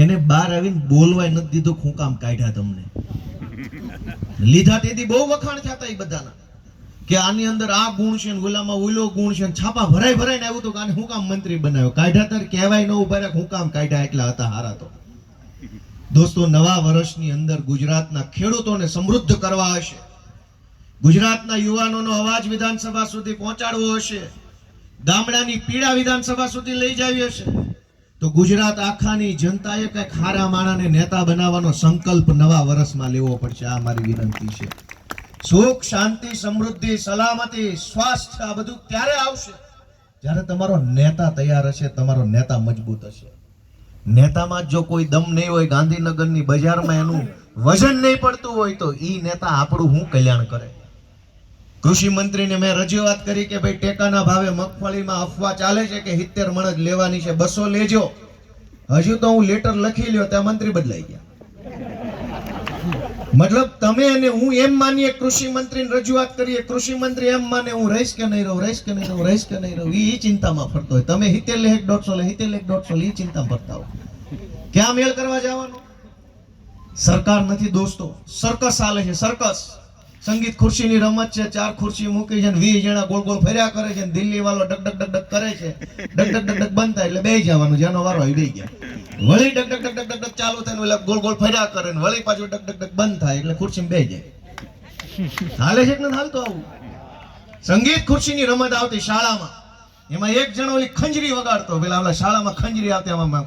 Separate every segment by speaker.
Speaker 1: એને બહાર આવીને બોલવાય નથી દીધું. હું કામ કાઢ્યા તમને લીધા તેથી બહુ વખાણ થતા એ બધાના કે આની અંદર આ ગુણ છે ને ઓલામાં ઓલો ગુણ છે ને છાપા ભરાઈ ભરાઈને આવ્યું તો કે આને હું કામ મંત્રી બનાવ્યો. કાઢ્યા તાર કહેવાય ન ઉભા રહ્યા હું કામ કાઢ્યા એટલા હતા હારા. તો દોસ્તો, નવા વર્ષની અંદર ગુજરાતના ખેડૂતોને સમૃદ્ધ કરવા હશે, ગુજરાતના યુવાનોનો અવાજ વિધાનસભા સુધી પહોંચાડવો હશે, ગામડાની પીડા વિધાનસભા સુધી લઈ જાવી હશે, તો ગુજરાત આખાની જનતાએ કઈક હારા માણાને નેતા બનાવવાનો સંકલ્પ નવા વર્ષમાં લેવો પડશે. આ મારી વિનંતી છે. સુખ, શાંતિ, સમૃદ્ધિ, સલામતી, સ્વાસ્થ્ય આ બધું ત્યારે આવશે જ્યારે તમારો નેતા તૈયાર હશે, તમારો નેતા મજબૂત હશે. નેતામાં જો કોઈ દમ નહીં હોય, ગાંધીનગરની બજારમાં એનું વજન નહીં પડતું હોય, તો ઈ નેતા આપણું શું કલ્યાણ કરે? કૃષિ મંત્રીને મેં રજૂઆત કરી કે ભાઈ ટેકાના ભાવે મગફળીમાં અફવા ચાલે છે કે 70 મણ જ લેવાની છે, 200 લેજો. હજુ તો હું લેટર લખી લ્યો ત્યાં મંત્રી બદલાઈ ગયા. મતલબ તમે અને હું એમ માનીએ કૃષિ મંત્રીને રજૂઆત કરીએ, કૃષિ મંત્રી એમ માને હું રહીશ કે નહીં રહું, રહીશ કે નહીં રહું, રહીશ કે નહીં રહું, ઈ ચિંતામાં ફરતો હોય. તમે 70 લે 150 લે 70 લે 150 લે ઈ ચિંતામાં ફરતા હો. ક્યાં મેળ કરવા જવાનું? સરકાર નથી દોસ્તો, સર્કસ ચાલે છે. સર્કસ સંગીત ખુરશીની રમત છે. 4 ખુરશી મૂકી છે ને 20 જણા ગોળ ગોળ ફર્યા કરે છે. દિલ્હી વાળો ડક ડક ડક ડક કરે છે. ડક ડક ડક ડક બંધ થાય એટલે બેસી જવાનું, જેનો વારો હોય બેસી ગયા. વળી duck duck duck duck duck ચાલુ થાય એટલે ગોળ ગોળ ફર્યા કરે ને વળી પાછું ડક ડક ડક બંધ થાય એટલે ખુરશી બેસી જાય. હાલે છે કે ન હાલતો આવું? સંગીત ખુરશીની રમત આવતી શાળામાં, એમાં એક જણો ઓલી ખંજરી વગાડતો. પેલા ઓલા શાળામાં ખંજરી આવતી, આમાં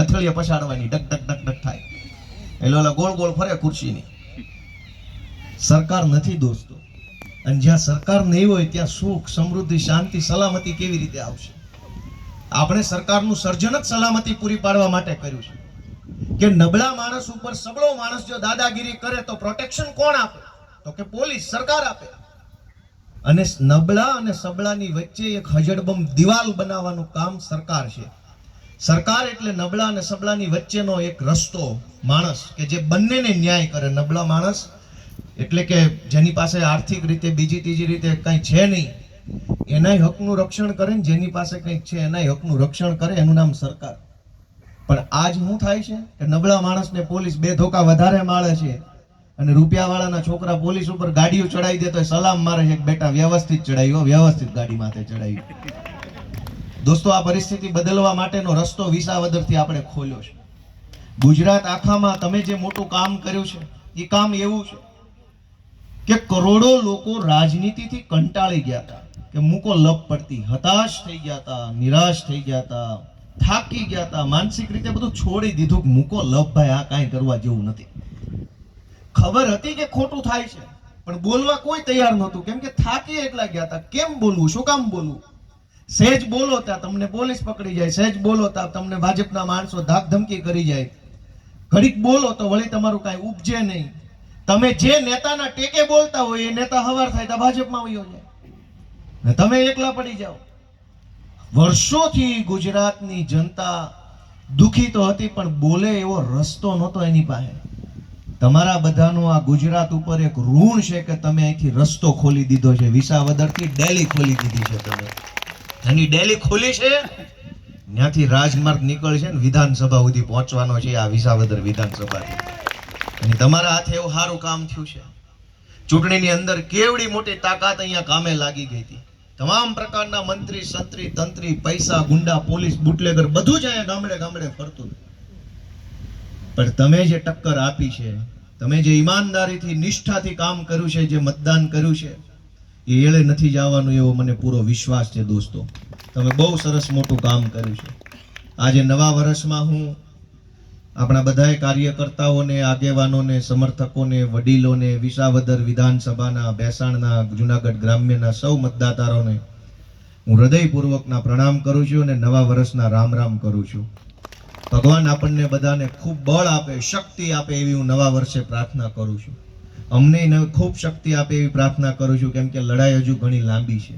Speaker 1: હથેળીએ પછાડવાની, ડક ડક ડક ડક થાય એટલે ઓલા ગોળ ગોળ ફરે ખુરશીની. સરકાર નથી દોસ્તો, અને જ્યાં સરકાર નહીં હોય ત્યાં સુખ, સમૃદ્ધિ, શાંતિ, સલામતી કેવી રીતે આવશે? આપણે સરકારનું સર્જન જ સલામતી પૂરી પાડવા માટે કર્યું છે કે નબળા માણસ ઉપર સબળો માણસ જો દાદાગીરી કરે તો પ્રોટેક્શન કોણ આપે? તો કે પોલીસ, સરકાર આપે. અને નબળા અને સબળાની વચ્ચે એક હજડબમ દિવાલ બનાવવાનું કામ સરકાર છે. સરકાર એટલે નબળા અને સબળાની વચ્ચેનો એક રસ્તો, માણસ કે જે બંનેને ન્યાય કરે. નબળા માણસ એટલે કે જેની પાસે આર્થિક રીતે બીજી ત્રીજી રીતે કંઈ છે નહીં, એનાય હકનું રક્ષણ કરે ને જેની પાસે કંઈક છે એનાય હકનું રક્ષણ કરે, એનું નામ સરકાર. પણ આજ શું થાય છે કે નબળા માણસને પોલીસ 2 ધોકા વધારે મારે છે અને રૂપિયાવાળાના છોકરા પોલીસ ઉપર ગાડીઓ ચડાવી દે તો સલામ મારે છે કે બેટા વ્યવસ્થિત ચડાવ્યો, વ્યવસ્થિત ગાડી માથે ચડાવ્યો. દોસ્તો, આ પરિસ્થિતિ બદલવા માટેનો રસ્તો વિસાવદરથી આપણે ખોલ્યો છે. ગુજરાત આખામાં તમે જે મોટું કામ કર્યું છે એ કામ એવું છે કે કરોડો લોકો રાજનીતિથી કંટાળી ગયા હતા, કે મૂકો લપ પડતી, હતાશ થઈ ગયા હતા, નિરાશ થઈ ગયા હતા, થાકી ગયા હતા, માનસિક રીતે બધું છોડી દીધું કે મૂકો લપ ભાઈ, આ કાંઈ કરવા જેવું નથી. ખબર હતી કે ખોટું થાય છે પણ બોલવા કોઈ તૈયાર નહોતું, કેમ કે થાકી એટલા ગયા હતા. કેમ બોલવું, શું કામ બોલવું? સહેજ બોલો ત્યાં તમને પોલીસ પકડી જાય, સહેજ બોલો ત્યાં તમને ભાજપના માણસો ધાક ધમકી કરી જાય, ઘડીક બોલો તો વળી તમારું કાંઈ ઉપજે નહીં. તમે જે નેતાના ટેકે બોલતા હોય એ નેતા હવાર થાય તો ભાજપમાં વયો જાય, તમે એકલા પડી જાઓ. વર્ષોથી ગુજરાતની જનતા દુખી તો હતી પણ બોલે એવો રસ્તો નહોતો એની પાસે. તમારા બધાનો આ ગુજરાત ઉપર એક ઋણ છે કે તમે અહીંથી રસ્તો ખોલી દીધો છે. વિસાવદરથી ડેલી ખોલી દીધી છે તમે. એની ડેલી ખોલી છે, ત્યાંથી રાજમાર્ગ નીકળશે ને વિધાનસભા સુધી પહોંચવાનો છે. આ વિસાવદર વિધાનસભાથી અને તમારા હાથે એવું સારું કામ થયું છે. ચૂંટણીની અંદર કેવડી મોટી તાકાત અહીંયા કામે લાગી ગઈ હતી. તમામ પ્રકારના મંત્રી, સંત્રી, તંત્રી, પૈસા, ગુંડા, પોલીસ, બુટલેગર બધું જ અહીંયા ગામડે ગામડે ફરતું. પણ તમે જે ટક્કર આપી છે, તમે જે ઈમાનદારીથી, નિષ્ઠાથી કામ કર્યું છે, જે મતદાન કર્યું છે, એ એળે નથી જવાનું એવો મને પૂરો વિશ્વાસ છે. દોસ્તો, તમે બહુ સરસ મોટું કામ કર્યું છે. આજે નવા વર્ષમાં હું આપણા બધાય કાર્યકર્તાઓને, આગેવાનોને, સમર્થકોને, વડીલોને, વિસાવદર વિધાનસભાના, ભેસાણના, જુનાગઢ ગ્રામ્યના સૌ મતદાતાઓને હું હૃદયપૂર્વકના પ્રણામ કરું છું અને નવા વર્ષના રામ રામ કરું છું. ભગવાન આપણને બધાને ખૂબ બળ આપે, શક્તિ આપે એવી હું નવા વર્ષે પ્રાર્થના કરું છું. અમને ખૂબ શક્તિ આપે એવી પ્રાર્થના કરું છું, કેમ કે લડાઈ હજુ ઘણી લાંબી છે.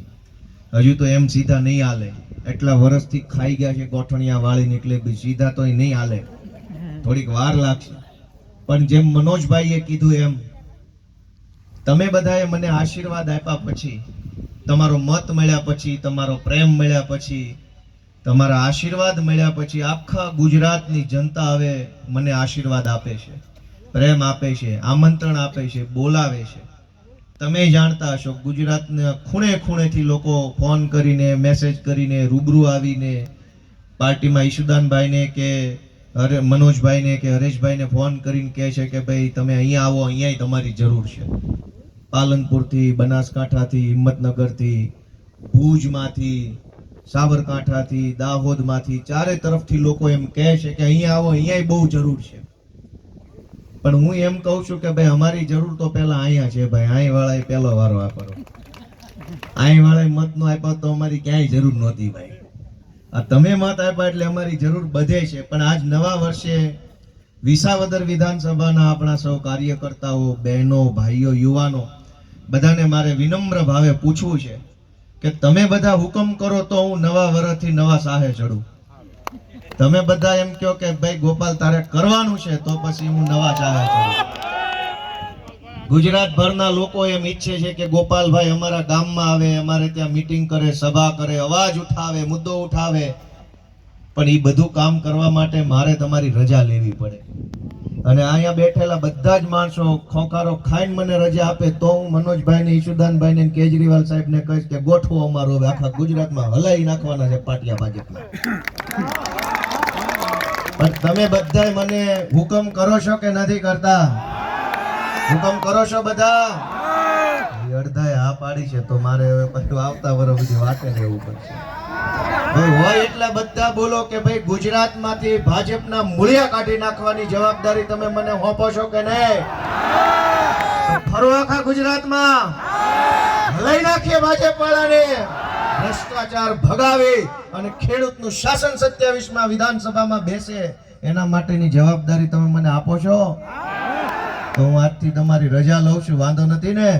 Speaker 1: હજુ તો એમ સીધા નહીં હાલે. એટલા વર્ષથી ખાઈ ગયા છે ગોઠણિયા વાળીને, એટલે સીધા તો નહીં હાલે, થોડીક વાર લાગશે. પણ જેમ મનોજભાઈએ કીધું એમ, તમે બધાએ મને આશીર્વાદ આપ્યા પછી, તમારો મત મળ્યા પછી, તમારો પ્રેમ મળ્યા પછી તમારા આશીર્વાદ મળ્યા પછી આખા ગુજરાતની જનતા હવે મને આશીર્વાદ આપે છે, પ્રેમ આપે છે, આમંત્રણ આપે છે, બોલાવે છે. તમે જાણતા હશો ગુજરાતના ખૂણે ખૂણેથી લોકો ફોન કરીને, મેસેજ કરીને, રૂબરૂ આવીને પાર્ટીમાં ઈશુદાનભાઈને કે મનોજભાઈને કે હરેશભાઈને ફોન કરીને કહે છે કે ભાઈ તમે અહીંયા આવો, અહીંયા તમારી જરૂર છે. પાલનપુરથી, બનાસકાંઠાથી, હિંમતનગરથી, ભુજમાંથી, સાબરકાંઠાથી, દાહોદમાંથી, ચારે તરફથી લોકો એમ કહે છે કે અહીંયા આવો, અહીંયા બહુ જરૂર છે. પણ હું એમ કહું છું કે ભાઈ અમારી જરૂર તો પહેલા અહીંયા છે ભાઈ. અહીં વાળાએ પહેલો વારો આપ્યો, અહીં વાળાએ મત નો આપ્યો તો અમારી ક્યાંય જરૂર નહોતી ભાઈ. આ તમે મત આપ્યા એટલે અમારી જરૂર બધે છે. પણ આજ નવા વર્ષે વિસાવદર વિધાનસભાના આપણા સૌ કાર્યકર્તાઓ, બહેનો, ભાઈઓ, યુવાનો બધાને મારે વિનમ્ર ભાવે પૂછવું છે કે તમે બધા હુકમ કરો તો હું નવા વર્ષથી નવા સાહે ચડું. તમે બધા એમ કહો કે ભાઈ ગોપાલ તારે કરવાનું છે તો પછી હું નવા સાહે ચડું. ગુજરાતભરના લોકો એમ ઈચ્છે છે કે ગોપાલભાઈ અમારા ગામમાં આવે, અમારે ત્યાં મીટિંગ કરે, સભા કરે, અવાજ ઉઠાવે, મુદ્દો ઉઠાવે. પણ એ બધું કામ કરવા માટે મારે તમારી રજા લેવી પડે. અને અહીંયા બેઠેલા બધા જ માણસો ખોખારો ખાઈને મને રજા આપે તો હું મનોજભાઈને, ઈશુદાનભાઈને, કેજરીવાલ સાહેબને કહીશ કે ગોઠવો અમારો હવે આખા ગુજરાતમાં હલાવી નાખવાના છે પાટિયા ભાજપના. પણ તમે બધાય મને હુકમ કરો છો કે નથી કરતા? હુકમ કરો છો બધા? અડધાએ હા પાડી છે તો મારે હવે બધું આવતા વર્ષ બધી વાતે રહેવું પડશે. હોય એટલા બધા બોલો કે ભાઈ ગુજરાતમાંથી ભાજપના મૂળિયા કાઢી નાખવાની જવાબદારી તમે મને સોંપો છો કે નહીં? ફરો આખા ગુજરાતમાં હલાઈ નાખીએ ભાજપ વાળાને, ભ્રષ્ટાચાર ભગાવી અને ખેડૂતનું શાસન 27માં વિધાનસભામાં બેસે એના માટેની જવાબદારી તમે મને આપો છો? તો હું આજથી તમારી રજા લઉં છું, વાંધો નથી ને?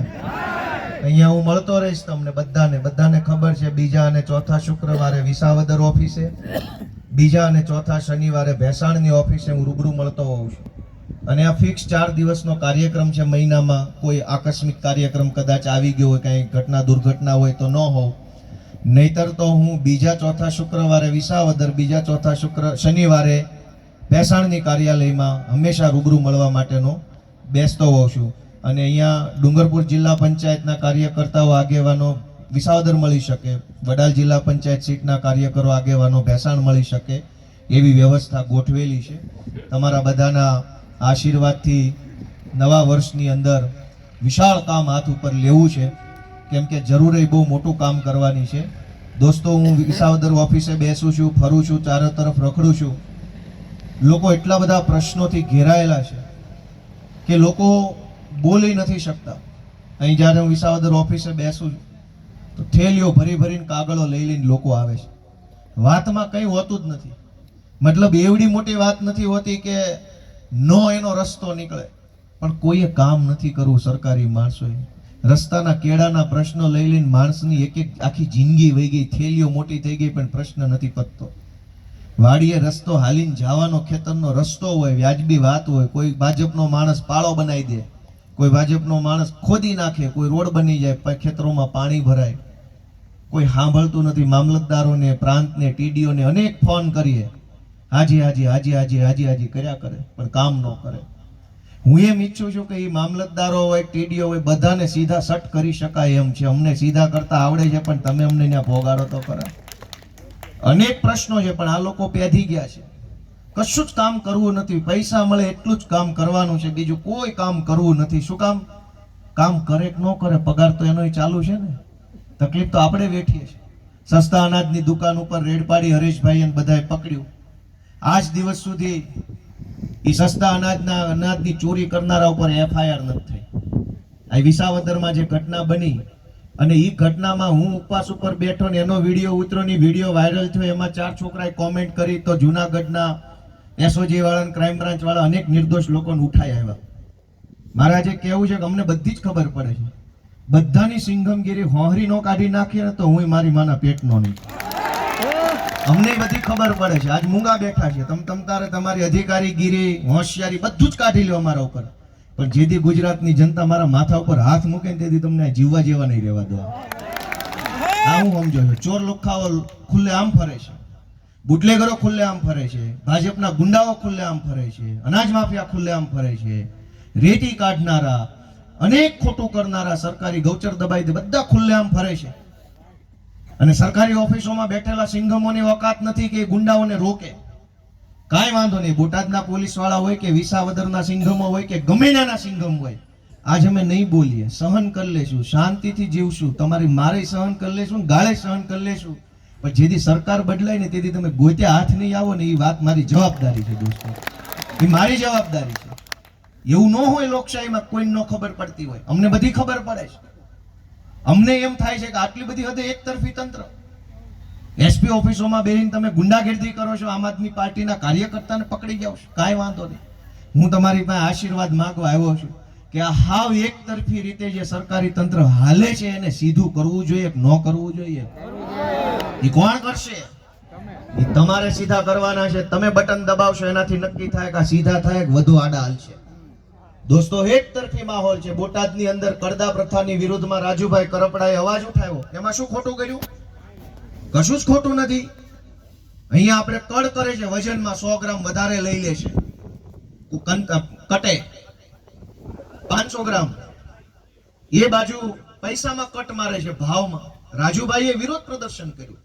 Speaker 1: અહીંયા હું મળતો રહીશ તમને બધાને ખબર છે. બીજા અને ચોથા શુક્રવારે વિસાવદર ઓફિસે, બીજા અને ચોથા શનિવારે ભેસાણની ઓફિસે હું રૂબરૂ મળતો હોઉં છું. અને આ ફિક્સ 4 દિવસનો કાર્યક્રમ છે. મહિનામાં કોઈ આકસ્મિક કાર્યક્રમ કદાચ આવી ગયો હોય, કંઈ ઘટના દુર્ઘટના હોય તો ન હોવ. નહીતર તો હું બીજા ચોથા શુક્રવારે વિસાવદર, બીજા ચોથા શનિવારે ભેસાણની કાર્યાલયમાં હંમેશા રૂબરૂ મળવા માટેનો બેસતો હોઉં છું. અને અહીંયા ડુંગરપુર જિલ્લા પંચાયતના કાર્યકર્તાઓ, આગેવાનો વિસાવદર મળી શકે, વડાલ જિલ્લા પંચાયત સીટના કાર્યકરો, આગેવાનો ભેસાણ મળી શકે એવી વ્યવસ્થા ગોઠવેલી છે. તમારા બધાના આશીર્વાદથી નવા વર્ષની અંદર વિશાળ કામ હાથ ઉપર લેવું છે, કેમ કે જરૂર બહુ મોટું કામ કરવાની છે. દોસ્તો, હું વિસાવદર ઓફિસે બેસું છું, ફરું છું, ચારો તરફ રખડું છું. લોકો એટલા બધા પ્રશ્નોથી ઘેરાયેલા છે કે લોકો બોલી નથી શકતા. અહીં જ્યારે હું વિસાવદર ઓફિસે બેસું છું તો થેલીઓ ભરીને કાગળો લઈને લોકો આવે છે. વાતમાં કંઈ હોતું જ નથી. મતલબ એવડી મોટી વાત નથી હોતી કે નો એનો રસ્તો નીકળે, પણ કોઈએ કામ નથી કરવું. સરકારી માણસોએ રસ્તાના કેળાના પ્રશ્નો લઈને માણસની એક આખી જિંદગી વહી ગઈ. થેલીઓ મોટી થઈ ગઈ પણ પ્રશ્ન નથી પતતો. વાડીએ રસ્તો હાલીને જવાનો, ખેતરનો રસ્તો હોય, વ્યાજબી વાત હોય, કોઈ ભાજપનો માણસ પાળો બનાવી દે, કોઈ ભાજપનો માણસ ખોદી નાખે, કોઈ રોડ બની જાય, ખેતરોમાં પાણી ભરાય, કોઈ સાંભળતું નથી. મામલતદારોને, પ્રાંતને, ટીડીઓને અનેક ફોન કરીએ, હાજી કર્યા કરે પણ કામ ન કરે. હું એમ ઈચ્છું છું કે એ મામલતદારો હોય, ટીડીઓ હોય, બધાને સીધા સટ કરી શકાય એમ છે. અમને સીધા કરતા આવડે છે પણ તમે અમને ત્યાં ભોગાડો તો ખરા. અનેક પ્રશ્નો છે પણ આ લોકો પેધી ગયા છે. કશું જ કામ કરવું નથી. પૈસા મળે એટલું જ કામ કરવાનું છે, બીજું કોઈ કામ કરવું નથી. શું કામ? કામ કરે કે ન કરે, પગાર તો એનો ચાલુ છે ને. તકલીફ તો આપણે વેઠીએ છીએ. સસ્તા અનાજની દુકાન ઉપર રેડ પાડી હરેશભાઈ અને બધાએ પકડ્યું. આજ દિવસ સુધી એ સસ્તા અનાજની ચોરી કરનારા ઉપર FIR નથી થઈ. આ વિસાવદરમાં જે ઘટના બની અને એ ઘટનામાં હું ઉપવાસ ઉપર બેઠો ને એનો વિડીયો ઉતરો ને વિડીયો વાયરલ થયો, એમાં 4 છોકરાએ કોમેન્ટ કરી તો જુનાગઢના SOG વાળા, ક્રાઇમ બ્રાન્ચ વાળા અનેક નિર્દોષ લોકોને ઉઠાઈ આવ્યા. મારે આજે કેવું છે કે અમને બધી જ ખબર પડે છે. બધાની સિંઘમગીરી હોહરી નો કાઢી નાખીએ ને તો હું મારી માના પેટનો નહીં. અમને બધી ખબર પડે છે. આજ મૂંગા બેઠા છે. તારે તમારી અધિકારીગીરી, હોશિયારી બધું જ કાઢી લો અમારા ઉપર. પણ જેથી ગુજરાતની જનતા મારા માથા ઉપર હાથ મૂકે ને તેથી તમને જીવવા જેવા નહીં રહેવા દો. આ હું સમજો છું. ચોર લુખાઓ ખુલ્લે આમ ફરે છે. બુટલેગરો ખુલ્લેઆમ ફરે છે, ભાજપના ગુંડાઓ ખુલ્લેઆમ ફરે છે, અનાજ માફિયા ખુલ્લેઆમ ફરે છે, રેતી કાઢનારા, અનેક ખોટું કરનારા, સરકારી ગૌચર દબાઈ દે, બધા ખુલ્લેઆમ ફરે છે. અને સરકારી ઓફિસોમાં બેઠેલા સિંઘમોની ઓકાત નથી કે ગુંડાઓને રોકે. કાંઈ વાંધો નહીં, બોટાદના પોલીસ વાળા હોય કે વિસાવદરના સિંઘમો હોય કે ગમે નાના સિંઘમ હોય, આજ અમે નહીં બોલીએ, સહન કરી લેશું, શાંતિથી જીવશું, તમારી મારે સહન કરી લેશું, ગાળે સહન કરી લેશું. પણ જેથી સરકાર બદલાય ને તેથી તમે ગોત્યા હાથ નહીં આવો ને, એ વાત મારી જવાબદારી છે દોસ્તો, એ મારી જવાબદારી છે. એવું ન હોય લોકશાહીમાં કોઈને ન ખબર પડતી હોય, અમને બધી ખબર પડે છે. અમને એમ થાય છે કે આટલી બધી હદે એક તરફી તંત્ર. એસપી ઓફિસોમાં બેહીને તમે ગુંડાગીરી કરો છો, આમ આદમી પાર્ટીના કાર્યકર્તાને પકડી જાવ છો, કાંઈ વાંધો નહીં. હું તમારી પાસે આશીર્વાદ માંગવા આવ્યો છું કે આ હાવ એક તરફી રીતે જે સરકારી તંત્ર હાલે છે એને સીધું કરવું જોઈએ કે ન કરવું જોઈએ? એ કોણ કરશે? એ તમારે સીધા કરવાના છે. તમે બટન દબાવશો એનાથી નક્કી થાય કે આ સીધા થાય કે વધુ આડા હાલશે. દોસ્તો, એક તરફી માહોલ છે. બોટાદની અંદર કડદા પ્રથાની વિરુદ્ધમાં રાજુભાઈ કરપડાએ અવાજ ઉઠાવ્યો. એમાં શું ખોટું કર્યું? કશું જ ખોટું નથી. અહીંયા આપણે કડ કરે છે, વજનમાં 100 ગ્રામ વધારે લઈ લે છે, કટે 500 ગ્રામ, એ બાજુ પૈસામાં કટ મારે છે, ભાવમાં. રાજુભાઈએ વિરોધ પ્રદર્શન કર્યું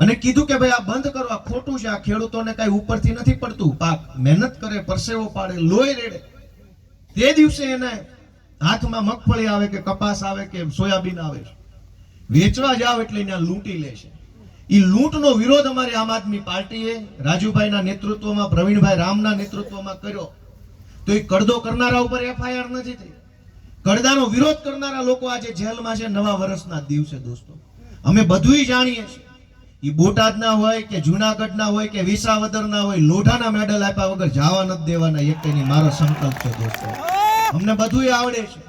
Speaker 1: અને કીધું કે ભાઈ આ બંધ કરો, આ ખોટું છે, આ ખેડૂતોને કઈ ઉપરથી નથી પડતું, પાક મહેનત કરે, પરસેવો પાડે, લોહી રેડે, તે દિવસે એને હાથમાં મગફળી આવે કે કપાસ આવે કે સોયાબીન આવે છે, વેચવા જાવ એટલે એને લૂંટી લે છે. એ લૂંટનો વિરોધ અમારી આમ આદમી પાર્ટીએ રાજુભાઈના નેતૃત્વમાં, પ્રવીણભાઈ રામના નેતૃત્વમાં કર્યો. તો એ કડદો કરનારા ઉપર એફઆઈઆર નથી થઈ. કડદાનો વિરોધ કરનારા લોકો આજે જેલમાં છે નવા વર્ષના દિવસે. દોસ્તો, અમે બધુંય જાણીએ છીએ. એ બોટાદના હોય કે જુનાગઢના હોય કે વિસાવદરના હોય, લોઢાના મેડલ આપ્યા વગર જવા નથી દેવાના, એકની મારો સંકલ્પ છે દોસ્તો. અમને બધુંય આવડે છે,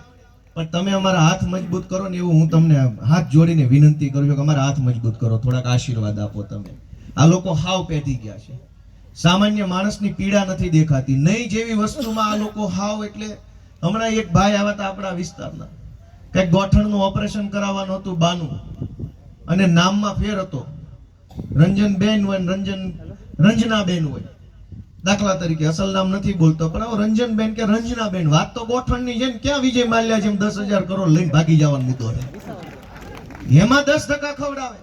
Speaker 1: પણ તમે અમારા હાથ મજબૂત કરો ને, એવું હું તમને હાથ જોડીને વિનંતી કરું છું કે અમારા હાથ મજબૂત કરો, થોડાક આશીર્વાદ આપો. તમે આ લોકો હાવ પેટી ગયા છે. સામાન્ય માણસની પીડા નથી દેખાતી, નહીં જેવી વસ્તુમાં આ લોકો હાવ. એટલે હમણાં એક ભાઈ આવ્યા હતા આપણા વિસ્તારના, કઈક ગોઠણનું ઓપરેશન કરાવવાનું હતું બાનું, અને નામમાં ફેર હતો. રંજનબેન હોય, રંજનાબેન હોય, દાખલા તરીકે અસલ નામ નથી બોલતો, પણ હવે રંજનબેન કે રંજનાબેન, વાત તો ગોઠણની છે ને, ક્યાં વિજય માલ્યા જેમ 10,000 કરોડ લઈને ભાગી જવાનો મુદ્દો છે. એમાં 10% ખવડાવે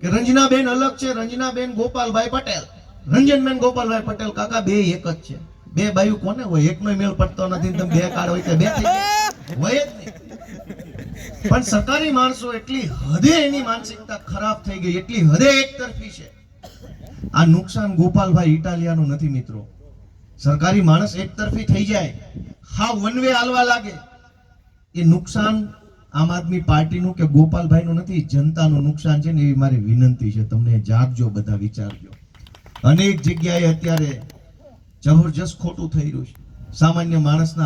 Speaker 1: કે રંજનાબેન અલગ છે, રંજનાબેન ગોપાલભાઈ પટેલ, રંજનબેન ગોપાલભાઈ પટેલ. કાકા બે એક જ છે. બે બાયુ કોને હોય? એકનો મેળ પડતો નથી. તમે બે કાર્ડ હોય કે બે થઈ જાય? હોય જ નહીં. પણ સરકારી માણસો એટલી હદે એની માનસિકતા ખરાબ થઈ ગઈ, એટલી હદે એક તરફી છે. આ નુકસાન ગોપાલભાઈ ઇટાલિયાનું નથી મિત્રો. સરકારી માણસ એક તરફી થઈ જાય, હા વન વે હાલવા લાગે, એ નુકસાન આમ આદમી પાર્ટીનું કે ગોપાલભાઈનું નથી, જનતાનું નુકસાન છે ને. એવી મારી વિનંતી છે તમને, જાગજો, બધા વિચારજો. અનેક જગ્યાએ અત્યારે જબરજસ્ત ખોટું થઈ રહ્યું છે. સામાન્ય માણસના